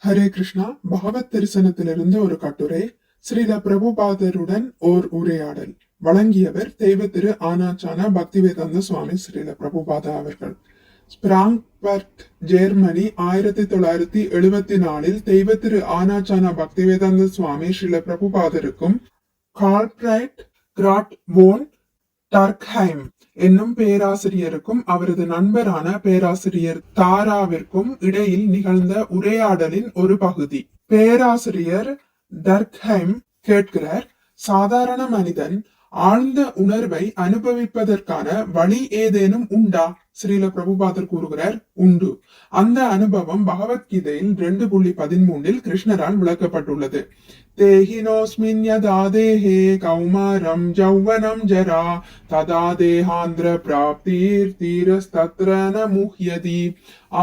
ஹரே கிருஷ்ணா. பகவத் தரிசனத்திலிருந்து ஒரு கட்டுரை. ஸ்ரீல பிரபுபாதருடன் ஓர் உரையாடல். வழங்கியவர் தெய்வ திரு ஆனாச்சான பக்திவேதாந்த சுவாமி ஸ்ரீல பிரபுபாதா அவர்கள். ஸ்பிராங்பர்க், ஜெர்மனி, 1974 தெய்வ திரு ஆனாச்சான பக்திவேதாந்த சுவாமி ஸ்ரீல பிரபுபாதருக்கும் கால்பிரைட் கிராட் போன் டர்க்ஹைம் என்னும் பேராசிரியருக்கும் அவரது நண்பரான பேராசிரியர் தாராவிற்கும் இடையில் நிகழ்ந்த உரையாடலின் ஒரு பகுதி. பேராசிரியர் டர்க்ஹைம் கேட்கிறார், சாதாரண மனிதன் ஆழ்ந்த உணர்வை அனுபவிப்பதற்கான வழி ஏதேனும் உண்டா? ஸ்ரீல பிரபுபாதர் கூறுகிறார், உண்டு. அந்த அனுபவம் பகவத்கீதையில் 2.13 கிருஷ்ணரால் விளக்கப்பட்டுள்ளது. தேஹினோஸ்மின் யதா தேஹே கௌமாரம் ஜௌவனம் ஜரா ததா தேஹாந்திர பிராப்தீர் தீரஸ்தத்ர ந முஹ்யதி.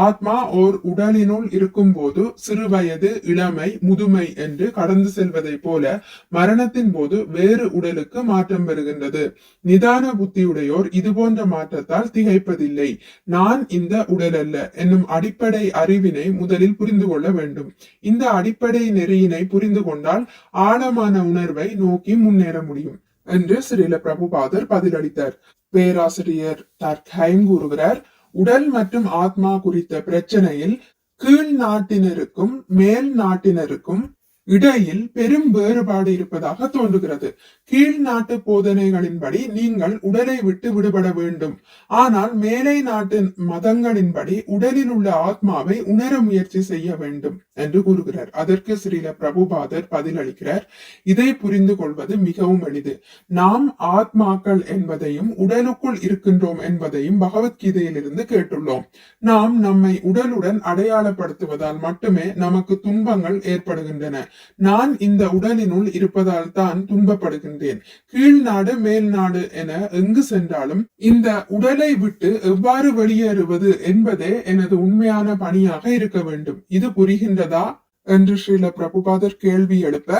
ஆத்மா ஓர் உடலினுள் இருக்கும் போது சிறுவயது, இளமை, முதுமை என்று கடந்து செல்வதை போல மரணத்தின் போது வேறு உடலுக்கு மாற்றம் பெறுகின்றது. நிதான புத்தியுடையோர் இது போன்ற மாற்றத்தால் திகைப்பதில்லை. நான் இந்த உடல் அல்ல என்னும் அடிப்படை அறிவினை முதலில் புரிந்து கொள்ள வேண்டும். இந்த அடிப்படை நெறியினை புரிந்து கொண்டால் ஆழமான உணர்வை நோக்கி முன்னேற முடியும் என்று ஸ்ரீல பிரபுபாதர் பதிலளித்தார். பேராசிரியர் டர்க்ஹைம் கூறுகிறார், உடல் மற்றும் ஆத்மா குறித்த பிரச்சனையில் கீழ் நாட்டினருக்கும் மேல் நாட்டினருக்கும் இடையில் பெரும் வேறுபாடு இருப்பதாக தோன்றுகிறது. கீழ் நாட்டு போதனைகளின்படி நீங்கள் உடலை விட்டு விடுபட வேண்டும். ஆனால் மேலை நாட்டு மதங்களின்படி உடலில் உள்ள ஆத்மாவை உணர முயற்சி செய்ய வேண்டும் என்று கூறுகிறார். அதற்கு ஸ்ரீல பிரபுபாதர் பதிலளிக்கிறார், இதை புரிந்து கொள்வது மிகவும் எளிது. நாம் ஆத்மாக்கள் என்பதையும் உடலுக்குள் இருக்கின்றோம் என்பதையும் பகவத்கீதையிலிருந்து கேட்டுள்ளோம். நாம் நம்மை உடலுடன் அடையாளப்படுத்துவதால் மட்டுமே நமக்கு துன்பங்கள் ஏற்படுகின்றன. நான் இந்த உடலினுள் இருப்பதால் தான் துன்பப்படுகின்றேன். கீழ் நாடு மேல் நாடு என எங்கு சென்றாலும் இந்த உடலை விட்டு எவ்வாறு வெளியேறுவது என்பதே எனது உண்மையான பணியாக இருக்க வேண்டும். இது புரிகின்றதா என்று ஸ்ரீல பிரபுபாதர் கேள்வி எழுப்ப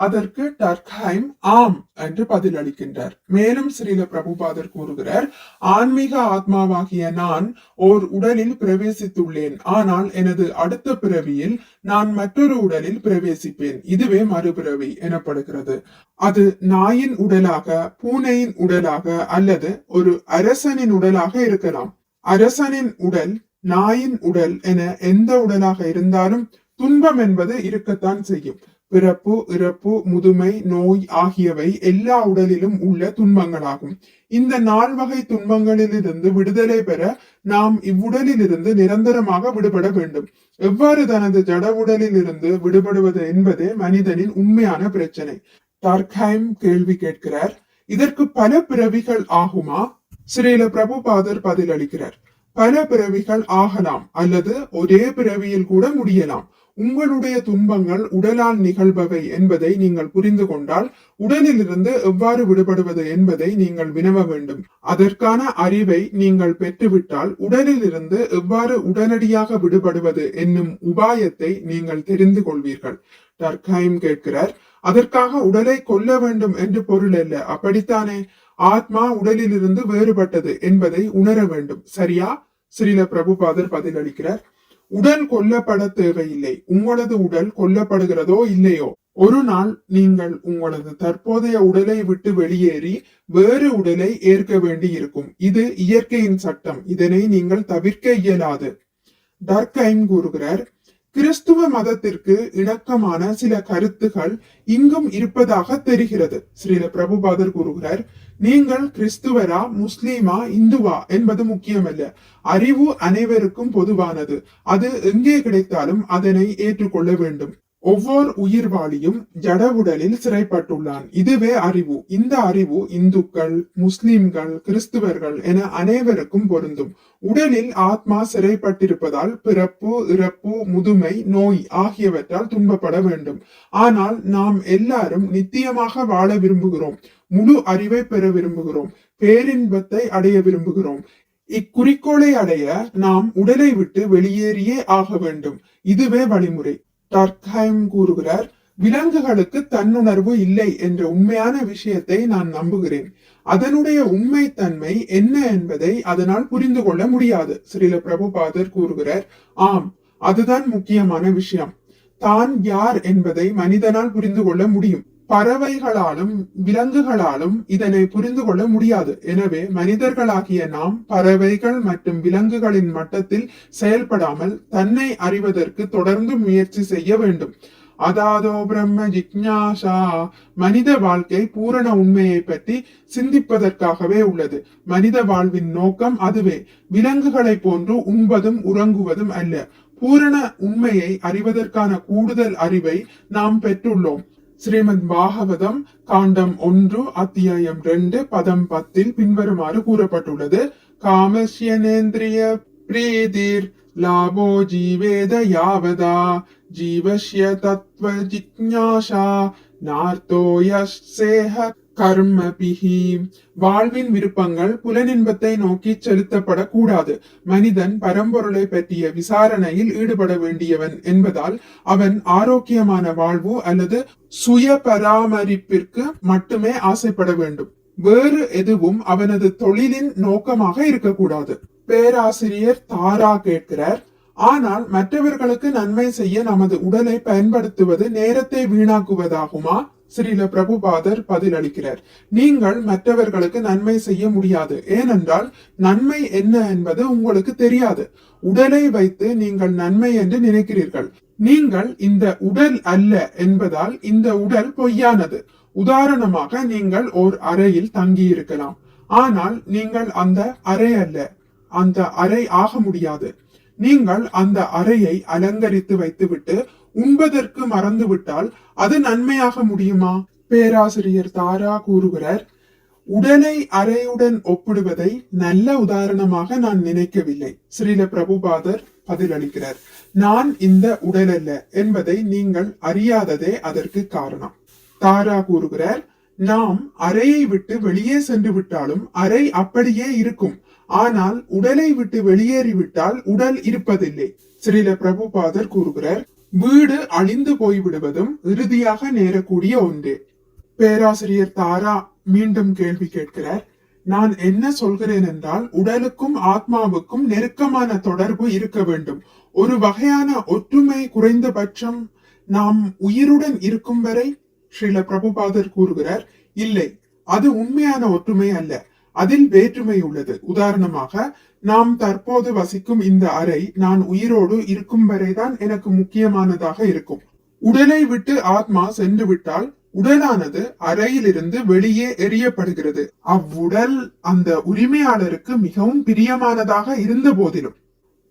அதற்கு டர்க்ஹைம் ஆம் என்று பதிலளிக்கின்றார். மேலும் ஸ்ரீல பிரபுபாதர் கூறுகிறார், ஆன்மீக ஆத்மாவாகிய நான் ஓர் உடலில் பிரவேசித்துள்ளேன். ஆனால் எனது அடுத்த பிறவியில் நான் மற்றொரு உடலில் பிரவேசிப்பேன். இதுவே மறுபிறவி எனப்படுகிறது. அது நாயின் உடலாக, பூனையின் உடலாக அல்லது ஒரு அரசனின் உடலாக இருக்கலாம். அரசனின் உடல், நாயின் உடல் என எந்த உடலாக இருந்தாலும் துன்பம் என்பது இருக்கத்தான் செய்யும். பிறப்பு, இறப்பு, முதுமை, நோய் ஆகியவை எல்லா உடலிலும் உள்ள துன்பங்களாகும். இந்த 4 வகை துன்பங்களிலிருந்து விடுதலை பெற நாம் இவ்வுடலில் இருந்து நிரந்தரமாக விடுபட வேண்டும். எவ்வாறு தனது ஜட உடலில் இருந்து விடுபடுவது என்பதே மனிதனின் உண்மையான பிரச்சனை. டர்க்ஹைம் கேள்வி கேட்கிறார், இதற்கு பல பிறவிகள் ஆகுமா? ஸ்ரீல பிரபுபாதர் பதிலளிக்கிறார், பல பிறவிகள் ஆகலாம் அல்லது ஒரே பிறவியில் கூட முடியலாம். உங்களுடைய துன்பங்கள் உடலால் நிகழ்பவை என்பதை நீங்கள் புரிந்து கொண்டால் உடலிலிருந்து எவ்வாறு விடுபடுவது என்பதை நீங்கள் வினவ வேண்டும். அதற்கான அறிவை நீங்கள் பெற்றுவிட்டால் உடலில் இருந்து எவ்வாறு உடனடியாக விடுபடுவது என்னும் உபாயத்தை நீங்கள் தெரிந்து கொள்வீர்கள். டர்க்ஹைம் கேட்கிறார், அதற்காக உடலை கொல்ல வேண்டும் என்று பொருள் அல்ல, அப்படித்தானே? ஆத்மா உடலில் இருந்து வேறுபட்டது என்பதை உணர வேண்டும், சரியா? ஸ்ரீல பிரபுபாதர் பதிலளிக்கிறார், உடல் கொல்லப்பட தேவையில்லை. உங்களது உடல் கொல்லப்படுகிறதோ இல்லையோ, ஒரு நாள் நீங்கள் உங்களது தற்போதைய உடலை விட்டு வெளியேறி வேறு உடலை ஏற்க வேண்டி இருக்கும். இது இயற்கையின் சட்டம். இதனை நீங்கள் தவிர்க்க இயலாது. டர்க்ஹைம் கூறுகிறார், கிறிஸ்துவ மதத்திற்கு இணக்கமான சில கருத்துகள் இங்கும் இருப்பதாக தெரிகிறது. ஸ்ரீல பிரபுபாதர் கூறுகிறார், நீங்கள் கிறிஸ்துவரா, முஸ்லீமா, இந்துவா என்பது முக்கியமல்ல. அறிவு அனைவருக்கும் பொதுவானது. அது எங்கே கிடைத்தாலும் அதனை ஏற்றுக்கொள்ள வேண்டும். ஒவ்வொரு உயிர்வாளியும் ஜட உடலில் சிறைப்பட்டுள்ளான். இதுவே அறிவு. இந்த அறிவு இந்துக்கள், முஸ்லிம்கள், கிறிஸ்துவர்கள் என அனைவருக்கும் பொருந்தும். உடலில் ஆத்மா சிறைப்பட்டிருப்பதால் பிறப்பு, இறப்பு, முதுமை, நோய் ஆகியவற்றால் துன்பப்பட வேண்டும். ஆனால் நாம் எல்லாரும் நித்தியமாக வாழ விரும்புகிறோம். முழு அறிவை பெற விரும்புகிறோம். பேரின்பத்தை அடைய விரும்புகிறோம். இக்குறிக்கோளை அடைய நாம் உடலை விட்டு வெளியேறியே ஆக வேண்டும். இதுவே வழிமுறை. டர்க்ஹைம் கூறுகிறார், விலங்குகளுக்கு தன்னுணர்வு இல்லை என்ற உண்மையான விஷயத்தை நான் நம்புகிறேன். அதனுடைய உண்மைத்தன்மை என்ன என்பதை அதனால் புரிந்து கொள்ள முடியாது. ஸ்ரீல பிரபுபாதர் கூறுகிறார், ஆம், அதுதான் முக்கியமான விஷயம். தான் யார் என்பதை மனிதனால் புரிந்து கொள்ள முடியும். பறவைகளாலும் விலங்குகளாலும் இதனை புரிந்து கொள்ள முடியாது. எனவே மனிதர்களாகிய நாம் பறவைகள் மற்றும் விலங்குகளின் மட்டத்தில் செயல்படாமல் தன்னை அறிவதற்கு தொடர்ந்து முயற்சி செய்ய வேண்டும். அதாதோ பிரம்ம ஜிக்ஞாசா, மனித வாழ்க்கை பூரண உண்மையை பற்றி சிந்திப்பதற்காகவே உள்ளது. மனித வாழ்வின் நோக்கம் அதுவே. விலங்குகளை போன்று உண்பதும் உறங்குவதும் அல்ல. பூரண உண்மையை அறிவதற்கான கூடுதல் அறிவை நாம் பெற்றுள்ளோம். ஸ்ரீமத் பாகவதம் காண்டம் 1 அத்தியாயம் 2 பதம் 10 பின்வருமாறு கூறப்பட்டுள்ளது. காமஸ்யனேந்திரிய பிரீதிர் லாபோ ஜீவேத யாவதா ஜீவஸ்ய தத்வ ஜிக்ஞாசா நார்த்தோ யஸ்ஸேஹ கர்மபிஹி. வாழ்வின் விருப்பங்கள் புலனின்பத்தை நோக்கி செலுத்தப்படக்கூடாது. மனிதன் பரம்பொருளை பற்றிய விசாரணையில் ஈடுபட வேண்டியவன் என்பதால் அவன் ஆரோக்கியமான வாழ்வு அல்லது சுய பராமரிப்பிற்கு மட்டுமே ஆசைப்பட வேண்டும். வேறு எதுவும் அவனது தொழிலின் நோக்கமாக இருக்கக்கூடாது. பேராசிரியர் தாரா கேட்கிறார், ஆனால் மற்றவர்களுக்கு நன்மை செய்ய நமது உடலை பயன்படுத்துவது நேரத்தை வீணாக்குவதாகுமா? ஸ்ரீல பிரபுபாதர் பதிலளிக்கிறார், நீங்கள் மற்றவர்களுக்கு நன்மை செய்ய முடியாது. ஏனென்றால் நன்மை என்ன என்பது உங்களுக்கு தெரியாது. உடலை வைத்து நீங்கள் நன்மை என்று நினைக்கிறீர்கள். நீங்கள் இந்த உடல் அல்ல என்பதால் இந்த உடல் பொய்யானது. உதாரணமாக, நீங்கள் ஓர் அறையில் தங்கி இருக்கலாம். ஆனால் நீங்கள் அந்த அறை அல்ல. அந்த அறை ஆக முடியாது. நீங்கள் அந்த அறையை அலங்கரித்து வைத்துவிட்டு உண்பதற்கு மறந்துவிட்டால் அது நன்மையாக முடியுமா? பேராசிரியர் தாரா கூறுகிறார், உடலை அறையுடன் ஒப்பிடுவதை நல்ல உதாரணமாக நான் நினைக்கவில்லை. ஸ்ரீல பிரபுபாதர் பதிலளிக்கிறார், நான் இந்த உடல் அல்ல என்பதை நீங்கள் அறியாததே அதற்கு காரணம். தாரா கூறுகிறார், நாம் அறையை விட்டு வெளியே சென்று விட்டாலும் அறை அப்படியே இருக்கும். ஆனால் உடலை விட்டு வெளியேறிவிட்டால் உடல் இருப்பதில்லை. ஸ்ரீல பிரபுபாதர் கூறுகிறார், வீடு அழிந்து போய்விடுவதும் இறுதியாக நேரக்கூடிய ஒன்றே. பேராசிரியர் தாரா மீண்டும் கேள்வி கேட்கிறார், நான் என்ன சொல்கிறேன் என்றால், உடலுக்கும் ஆத்மாவுக்கும் நெருக்கமான தொடர்பு இருக்க வேண்டும். ஒரு வகையான ஒற்றுமை குறைந்தபட்சம் நாம் உயிருடன் இருக்கும் வரை. ஸ்ரீல பிரபுபாதர் கூறுகிறார், இல்லை, அது உண்மையான ஒற்றுமை அல்ல. அதில் வேற்றுமை உள்ளது. உதாரணமாக, நாம் தற்போது வசிக்கும் இந்த அறை நான் உயிரோடு இருக்கும் வரைதான் எனக்கு முக்கியமானதாக இருக்கும். உடலை விட்டு ஆத்மா சென்று விட்டால் உடலானது அறையிலிருந்து வெளியே எறியப்படுகிறது. அவ்வுடல் அந்த உரிமையாளருக்கு மிகவும் பிரியமானதாக இருந்த போதிலும்.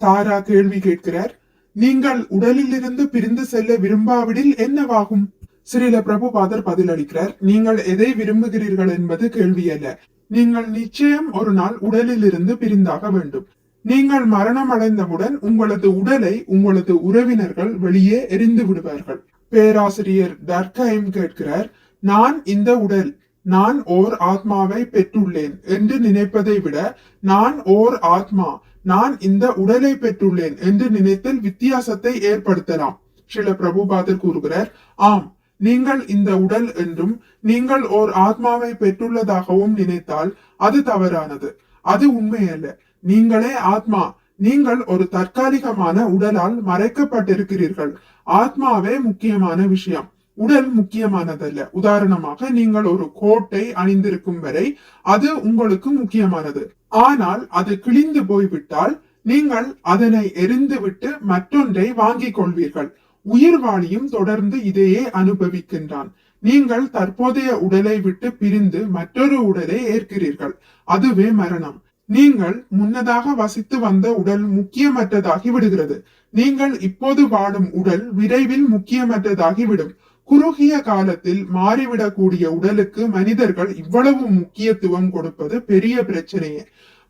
தாரா கேள்வி கேட்கிறார், நீங்கள் உடலிலிருந்து பிரிந்து செல்ல விரும்பாவிடில் என்னவாகும்? ஸ்ரீல பிரபுபாதர் பதிலளிக்கிறார், நீங்கள் எதை விரும்புகிறீர்கள் என்பது கேள்வி அல்ல. நீங்கள் நிச்சயம் ஒரு நாள் உடலில் இருந்து பிரிந்தாக வேண்டும். நீங்கள் மரணம் அடைந்தவுடன் உங்களது உடலை உங்களது உறவினர்கள் வெளியே எரிந்து விடுவார்கள். பேராசிரியர் டர்க்ஹைம் கேட்கிறார், நான் இந்த உடல், நான் ஓர் ஆத்மாவை பெற்றுள்ளேன் என்று நினைப்பதை விட நான் ஓர் ஆத்மா, நான் இந்த உடலை பெற்றுள்ளேன் என்று நினைத்தல் வித்தியாசத்தை ஏற்படுத்தலாம். ஸ்ரீல பிரபுபாதர் கூறுகிறார், ஆம், நீங்கள் இந்த உடல் என்றும் நீங்கள் ஓர் ஆத்மாவை பெற்றுள்ளதாகவும் நினைத்தால் அது தவறானது. அது உண்மையல்ல. நீங்களே ஆத்மா. நீங்கள் ஒரு தற்காலிகமான உடலால் மறைக்கப்பட்டிருக்கிறீர்கள். ஆத்மாவே முக்கியமான விஷயம். உடல் முக்கியமானதல்ல. உதாரணமாக, நீங்கள் ஒரு கோட்டை அணிந்திருக்கும் வரை அது உங்களுக்கு முக்கியமானது. ஆனால் அது கிழிந்து போய்விட்டால் நீங்கள் அதனை எரிந்துவிட்டு மற்றொன்றை வாங்கிக் கொள்வீர்கள். உயிர்வாளியும் தொடர்ந்து இதையே அனுபவிக்கின்றான். நீங்கள் தற்போதைய உடலை விட்டு பிரிந்து மற்றொரு உடலை ஏற்கிறீர்கள். அதுவே மரணம். நீங்கள் முன்னதாக வசித்து வந்த உடல் முக்கியமற்றதாகி விடுகிறது. நீங்கள் இப்போது வாழும் உடல் விரைவில் முக்கியமற்றதாகிவிடும். குறுகிய காலத்தில் மாறிவிடக்கூடிய உடலுக்கு மனிதர்கள் இவ்வளவு முக்கியத்துவம் கொடுப்பது பெரிய பிரச்சனையே.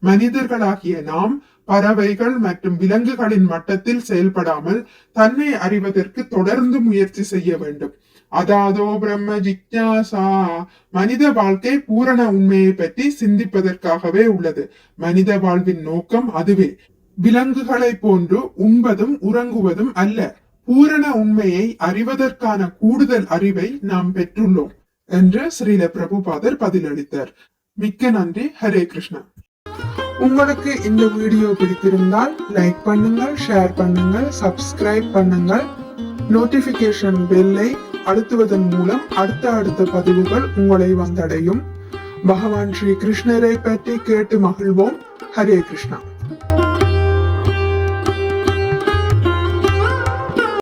மனிதர்களாகிய நாம் பறவைகள் மற்றும் விலங்குகளின் மட்டத்தில் செயல்படாமல் தன்னை அறிவதற்கு தொடர்ந்து முயற்சி செய்ய வேண்டும். அதாதோ பிரம்ம ஜிக்ஞாசா, மனித வாழ்க்கை பூரண உண்மையை பற்றி சிந்திப்பதற்காகவே உள்ளது. மனித வாழ்வின் நோக்கம் அதுவே. விலங்குகளை போன்று உண்பதும் உறங்குவதும் அல்ல. பூரண உண்மையை அறிவதற்கான கூடுதல் அறிவை நாம் பெற்றுள்ளோம் என்று ஸ்ரீல பிரபுபாதர் பதிலளித்தார். மிக்க நன்றி. ஹரே கிருஷ்ணா. உங்களுக்கு இந்த வீடியோ பிடித்திருந்தால் லைக் பண்ணுங்கள், ஷேர் பண்ணுங்கள், சப்ஸ்கிரைப் பண்ணுங்கள். நோட்டிபிகேஷன் பெல்லை அழுத்துவதன் மூலம் அடுத்த பதிவுகள் உங்களை வந்தடையும். பகவான் ஸ்ரீ கிருஷ்ணரை பற்றி கேட்டு மகிழ்வோம். ஹரே கிருஷ்ணா.